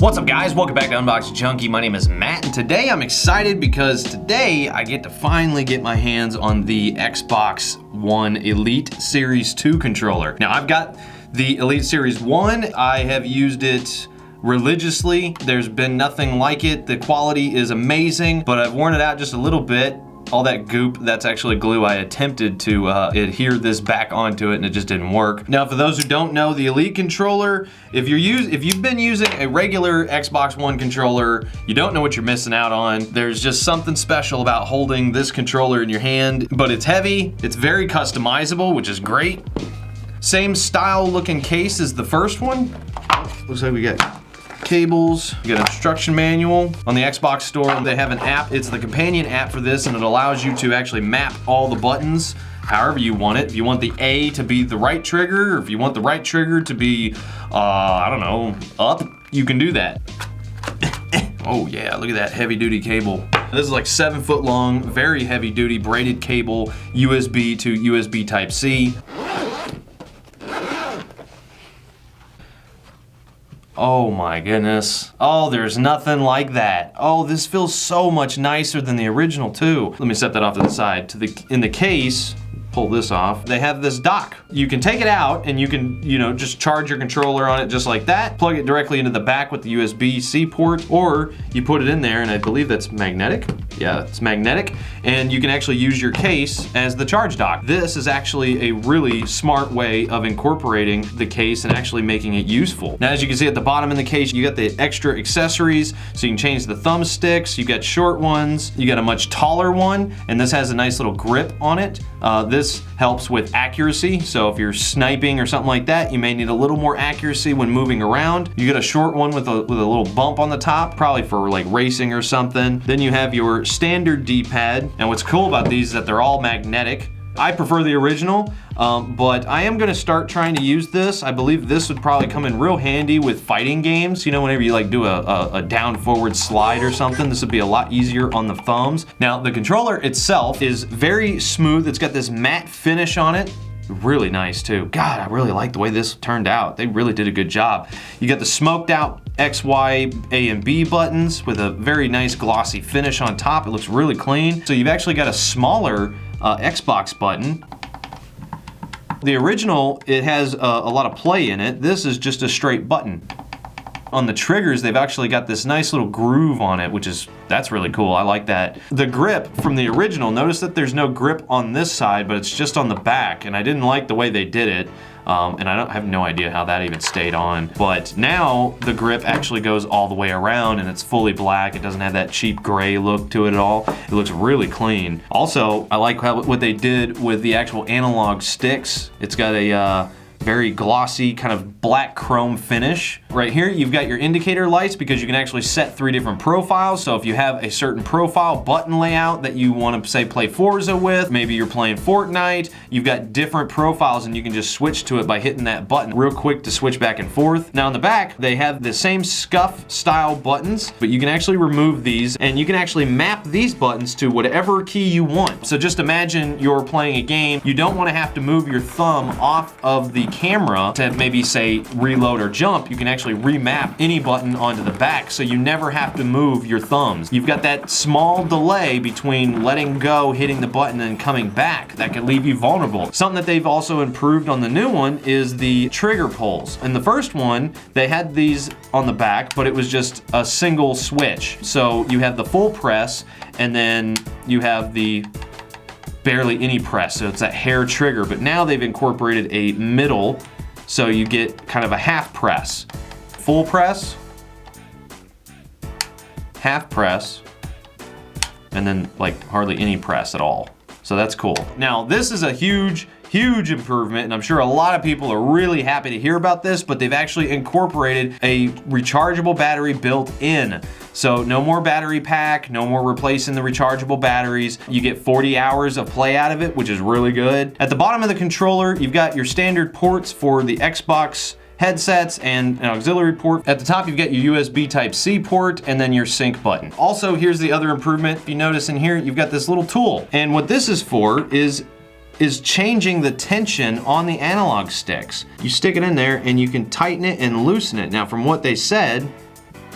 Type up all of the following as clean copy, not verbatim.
What's up guys, welcome back to Unbox Junkie. My name is Matt and today I'm excited because today I get to finally get my hands on the Xbox One Elite Series 2 controller. Now I've got the Elite Series 1, I have used it religiously. There's been nothing like it. The quality is amazing, but I've worn it out just a little bit. All that goop, that's actually glue. I attempted to adhere this back onto it and it just didn't work. Now, for those who don't know, the Elite controller, if you've been using a regular Xbox One controller, you don't know what you're missing out on. There's just something special about holding this controller in your hand, but it's heavy, it's very customizable, which is great. Same style looking case as the first one. Looks like we got cables, you got an instruction manual. On the Xbox store, they have an app. It's the companion app for this, and it allows you to actually map all the buttons however you want it. If you want the A to be the right trigger, or if you want the right trigger to be, I don't know, up, you can do that. Oh yeah, look at that heavy duty cable. This is like 7 foot long, very heavy duty braided cable, USB to USB Type-C. Oh my goodness. Oh, there's nothing like that. Oh, this feels so much nicer than the original too. Let me set that off to the side. In the case, pull this off, they have this dock. You can take it out and you can, just charge your controller on it just like that, plug it directly into the back with the USB-C port, or you put it in there, and I believe that's magnetic. Yeah, it's magnetic, and you can actually use your case as the charge dock. This is actually a really smart way of incorporating the case and actually making it useful. Now, as you can see at the bottom in the case, you got the extra accessories, so you can change the thumbsticks, you got short ones, you got a much taller one, and this has a nice little grip on it. This helps with accuracy, so if you're sniping or something like that, you may need a little more accuracy when moving around. You get a short one with a little bump on the top, probably for like racing or something. Then you have your standard D-pad, and what's cool about these is that they're all magnetic. I prefer the original, but I am gonna start trying to use this. I believe this would probably come in real handy with fighting games. Whenever you like do a down forward slide or something, this would be a lot easier on the thumbs. Now, the controller itself is very smooth. It's got this matte finish on it. Really nice too. God, I really like the way this turned out. They really did a good job. You got the smoked out X, Y, A, and B buttons with a very nice glossy finish on top. It looks really clean. So you've actually got a smaller Xbox button. The original, it has a lot of play in it. This is just a straight button. On the triggers, they've actually got this nice little groove on it, that's really cool. I like that. The grip from the original, notice that there's no grip on this side, but it's just on the back, and I didn't like the way they did it. And I have no idea how that even stayed on. But now the grip actually goes all the way around and it's fully black. It doesn't have that cheap gray look to it at all. It looks really clean. Also, I like what they did with the actual analog sticks. It's got a very glossy kind of black chrome finish. Right here, you've got your indicator lights because you can actually set 3 different profiles. So if you have a certain profile button layout that you want to say play Forza with, maybe you're playing Fortnite, you've got different profiles and you can just switch to it by hitting that button real quick to switch back and forth. Now on the back, they have the same scuff style buttons, but you can actually remove these and you can actually map these buttons to whatever key you want. So just imagine you're playing a game, you don't want to have to move your thumb off of the camera to maybe say reload or jump. You can actually remap any button onto the back so you never have to move your thumbs. You've got that small delay between letting go, hitting the button, and coming back that could leave you vulnerable. Something that they've also improved on the new one is the trigger pulls. In the first one, they had these on the back, but it was just a single switch. So you have the full press and then you have the barely any press, so it's that hair trigger, but now they've incorporated a middle, so you get kind of a half press. Full press, half press, and then like hardly any press at all. So that's cool. Now this is a huge improvement, and I'm sure a lot of people are really happy to hear about this, but they've actually incorporated a rechargeable battery built in. So no more battery pack, no more replacing the rechargeable batteries. You get 40 hours of play out of it, which is really good. At the bottom of the controller, you've got your standard ports for the Xbox headsets and an auxiliary port. At the top, you've got your USB Type-C port and then your sync button. Also, here's the other improvement. If you notice in here, you've got this little tool. And what this is for is changing the tension on the analog sticks. You stick it in there and you can tighten it and loosen it. Now, from what they said,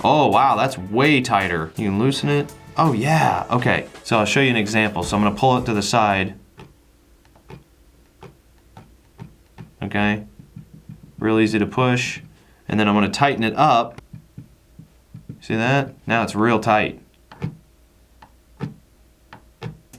Oh, wow, that's way tighter. You can loosen it. Oh, yeah, okay. So I'll show you an example. So I'm gonna pull it to the side. Okay, real easy to push. And then I'm gonna tighten it up. See that? Now it's real tight.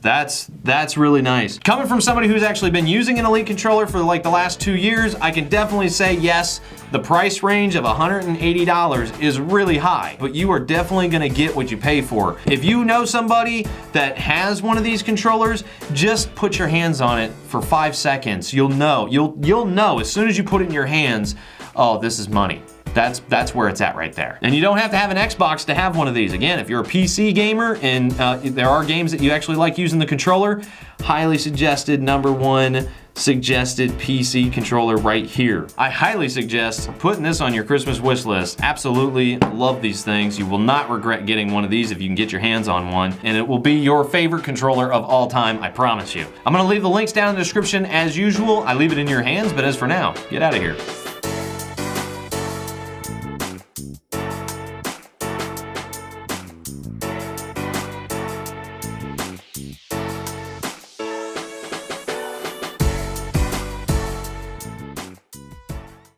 That's really nice. Coming from somebody who's actually been using an Elite controller for like the last 2 years, I can definitely say yes, the price range of $180 is really high, but you are definitely gonna get what you pay for. If you know somebody that has one of these controllers, just put your hands on it for 5 seconds. You'll know, you'll know as soon as you put it in your hands, oh, this is money. That's where it's at right there. And you don't have to have an Xbox to have one of these. Again, if you're a PC gamer and there are games that you actually like using the controller, highly suggested, #1 suggested PC controller right here. I highly suggest putting this on your Christmas wish list. Absolutely love these things. You will not regret getting one of these if you can get your hands on one, and it will be your favorite controller of all time, I promise you. I'm gonna leave the links down in the description as usual. I leave it in your hands, but as for now, get out of here.